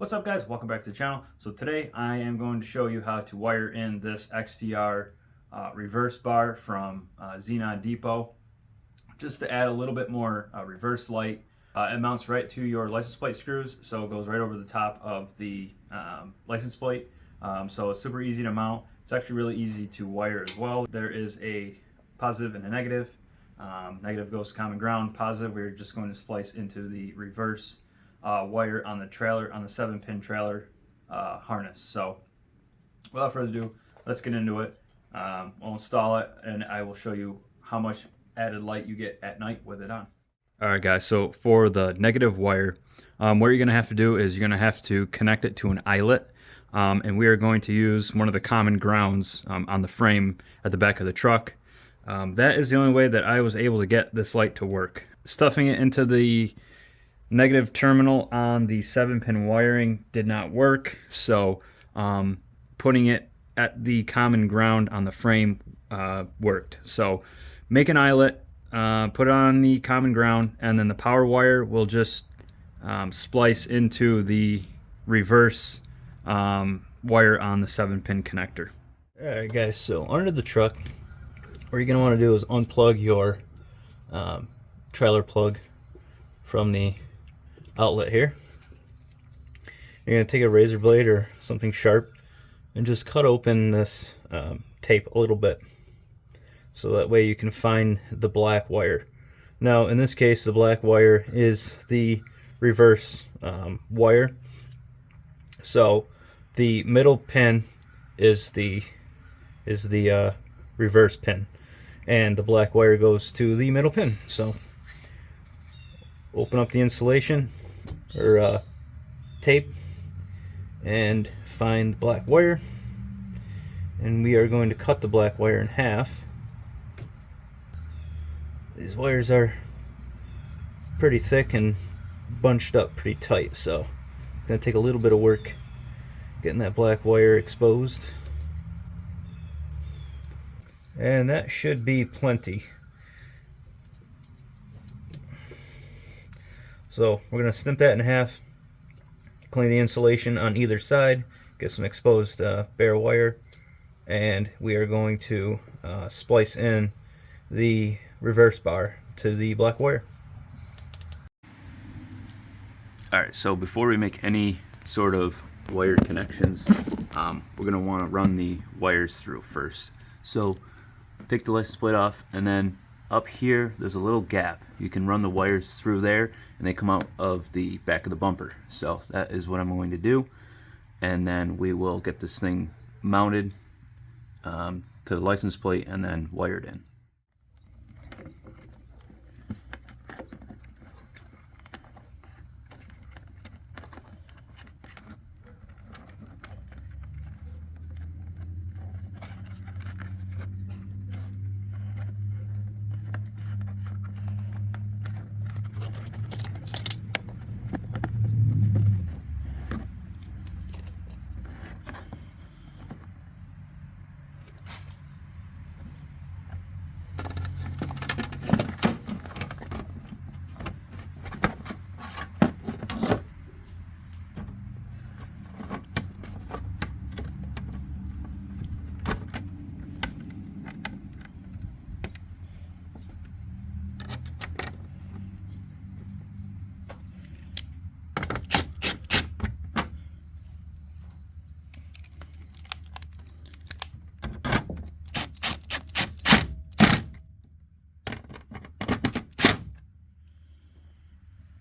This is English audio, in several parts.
What's up, guys? Welcome back to the channel. So today I am going to show you how to wire in this XTR reverse bar from Xenon Depot, just to add a little bit more reverse light. It mounts right to your license plate screws, so it goes right over the top of the license plate. So it's super easy to mount. It's actually really easy to wire as well. There is a positive and a negative. Negative goes to common ground. Positive, we're just going to splice into the reverse wire on the trailer, on the 7-pin trailer harness. So without further ado, let's get into it. We'll install it and I will show you how much added light you get at night with it on. Alright guys, so for the negative wire, what you're going to have to do is you're going to have to connect it to an eyelet, and we are going to use one of the common grounds on the frame at the back of the truck. That is the only way that I was able to get this light to work. Stuffing it into the negative terminal on the 7-pin wiring did not work, so putting it at the common ground on the frame worked. So make an eyelet, put it on the common ground, and then the power wire will just splice into the reverse wire on the 7-pin connector. Alright guys, so under the truck, what you're going to want to do is unplug your trailer plug from the outlet here. You're going to take a razor blade or something sharp and just cut open this tape a little bit, so that way you can find the black wire. Now in this case, the black wire is the reverse wire, so the middle pin is the reverse pin, and the black wire goes to the middle pin. So open up the insulation or tape and find the black wire, and we are going to cut the black wire in half. These wires are pretty thick and bunched up pretty tight, so it's going to take a little bit of work getting that black wire exposed, and that should be plenty. So we're going to snip that in half, clean the insulation on either side, get some exposed bare wire, and we are going to splice in the reverse bar to the black wire. Alright, so before we make any sort of wire connections, we're going to want to run the wires through first. So take the license plate off, and then up here there's a little gap. You can run the wires through there and they come out of the back of the bumper. So that is what I'm going to do, and then we will get this thing mounted to the license plate and then wired in.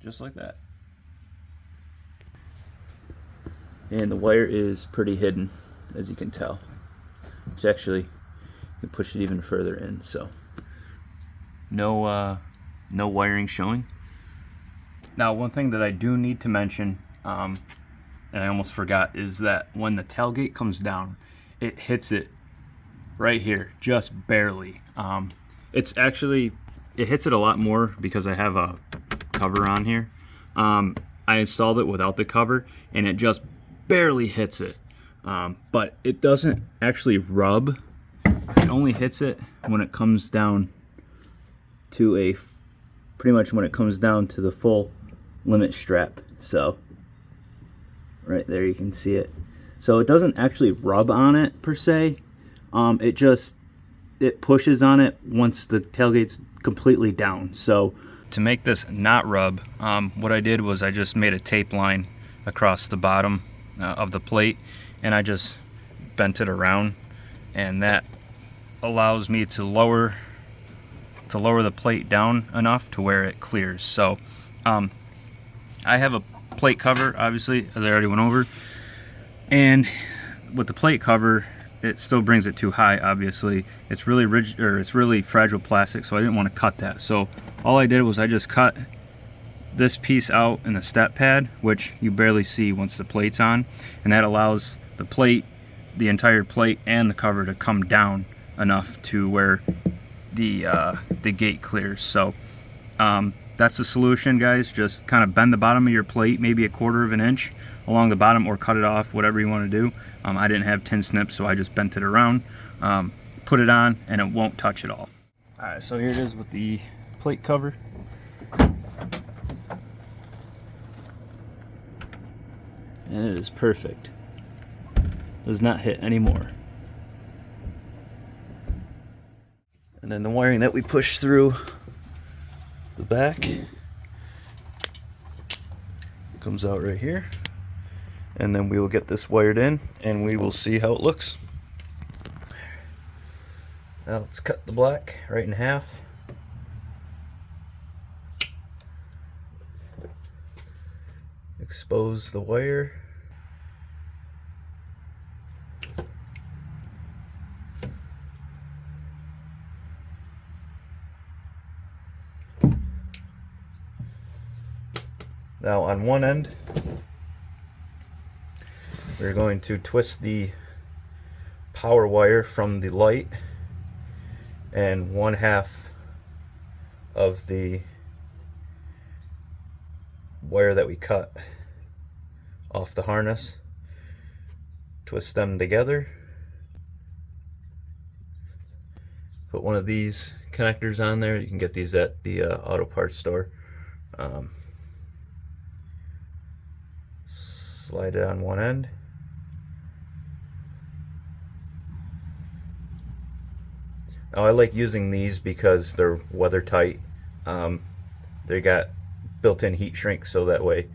Just like that. And the wire is pretty hidden, as you can tell. Which actually, you can push it even further in, so no wiring showing. Now, one thing that I do need to mention, and I almost forgot, is that when the tailgate comes down, it hits it right here, just barely. It hits it a lot more because I have a cover on here. I installed it without the cover and it just barely hits it, but it doesn't actually rub. It only hits it when it comes down to pretty much when it comes down to the full limit strap. So right there, you can see it. So it doesn't actually rub on it per se. It pushes on it once the tailgate's completely down. So to make this not rub, what I did was I just made a tape line across the bottom of the plate, and I just bent it around, and that allows me to lower the plate down enough to where it clears. So I have a plate cover, obviously, as I already went over, and with the plate cover, it still brings it too high. Obviously, it's really rigid, or it's really fragile plastic, so I didn't want to cut that. So all I did was I just cut this piece out in the step pad, which you barely see once the plate's on, and that allows the plate, the entire plate and the cover, to come down enough to where the gate clears. So that's the solution, guys. Just kind of bend the bottom of your plate maybe 1/4 of an inch along the bottom, or cut it off, whatever you want to do. I didn't have tin snips, so I just bent it around, put it on, and it won't touch at all. Alright, so here it is with the plate cover. And it is perfect. Does not hit anymore. And then the wiring that we push through the back comes out right here. And then we will get this wired in, and we will see how it looks. Now let's cut the black right in half. Expose the wire. Now on one end, we're going to twist the power wire from the light, and 1/2 of the wire that we cut off the harness. Twist them together. Put one of these connectors on there. You can get these at the auto parts store. Slide it on one end. Now I like using these because they're weather tight. They got built-in heat shrink, so that way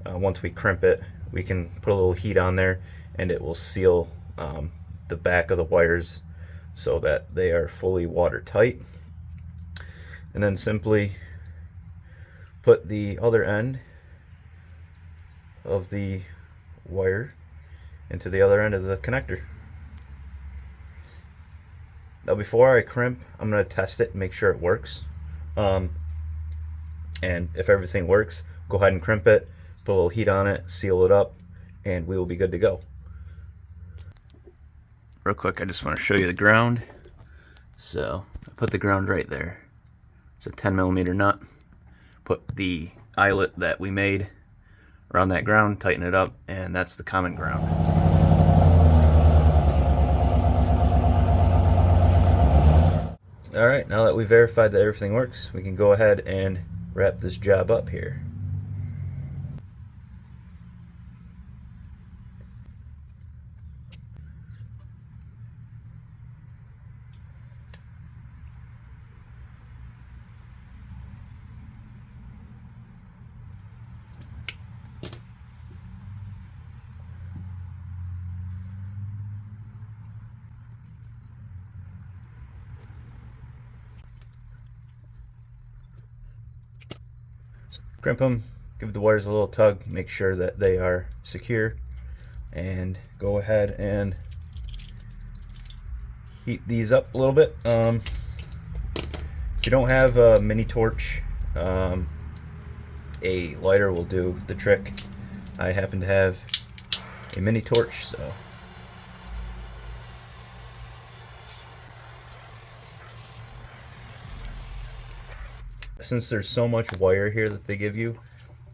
once we crimp it, we can put a little heat on there and it will seal the back of the wires so that they are fully watertight. And then simply put the other end of the wire into the other end of the connector. Now before I crimp, I'm going to test it and make sure it works. And if everything works, go ahead and crimp it, put a little heat on it, seal it up, and we will be good to go. Real quick, I just want to show you the ground. So I put the ground right there. It's a 10mm nut. Put the eyelet that we made around that ground, tighten it up, and that's the common ground. Alright, now that we've verified that everything works, we can go ahead and wrap this job up here. Crimp them, give the wires a little tug, make sure that they are secure, and go ahead and heat these up a little bit. If you don't have a mini torch, a lighter will do the trick. I happen to have a mini torch, so since there's so much wire here that they give you,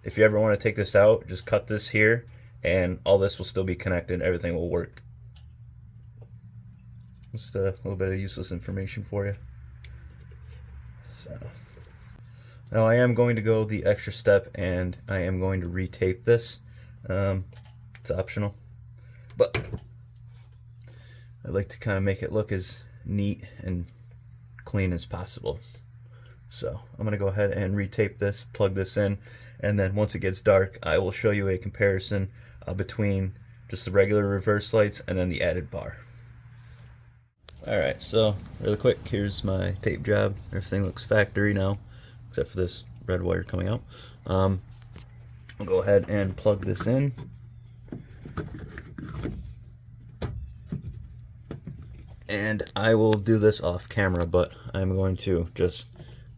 if you ever want to take this out, just cut this here and all this will still be connected, everything will work. Just a little bit of useless information for you. So now I am going to go the extra step and I am going to retape this. It's optional, but I like to kind of make it look as neat and clean as possible. So I'm going to go ahead and retape this, plug this in, and then once it gets dark, I will show you a comparison between just the regular reverse lights and then the added bar. Alright, so really quick, here's my tape job. Everything looks factory now, except for this red wire coming out. I'll go ahead and plug this in. And I will do this off camera, but I'm going to just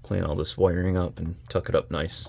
clean all this wiring up and tuck it up nice.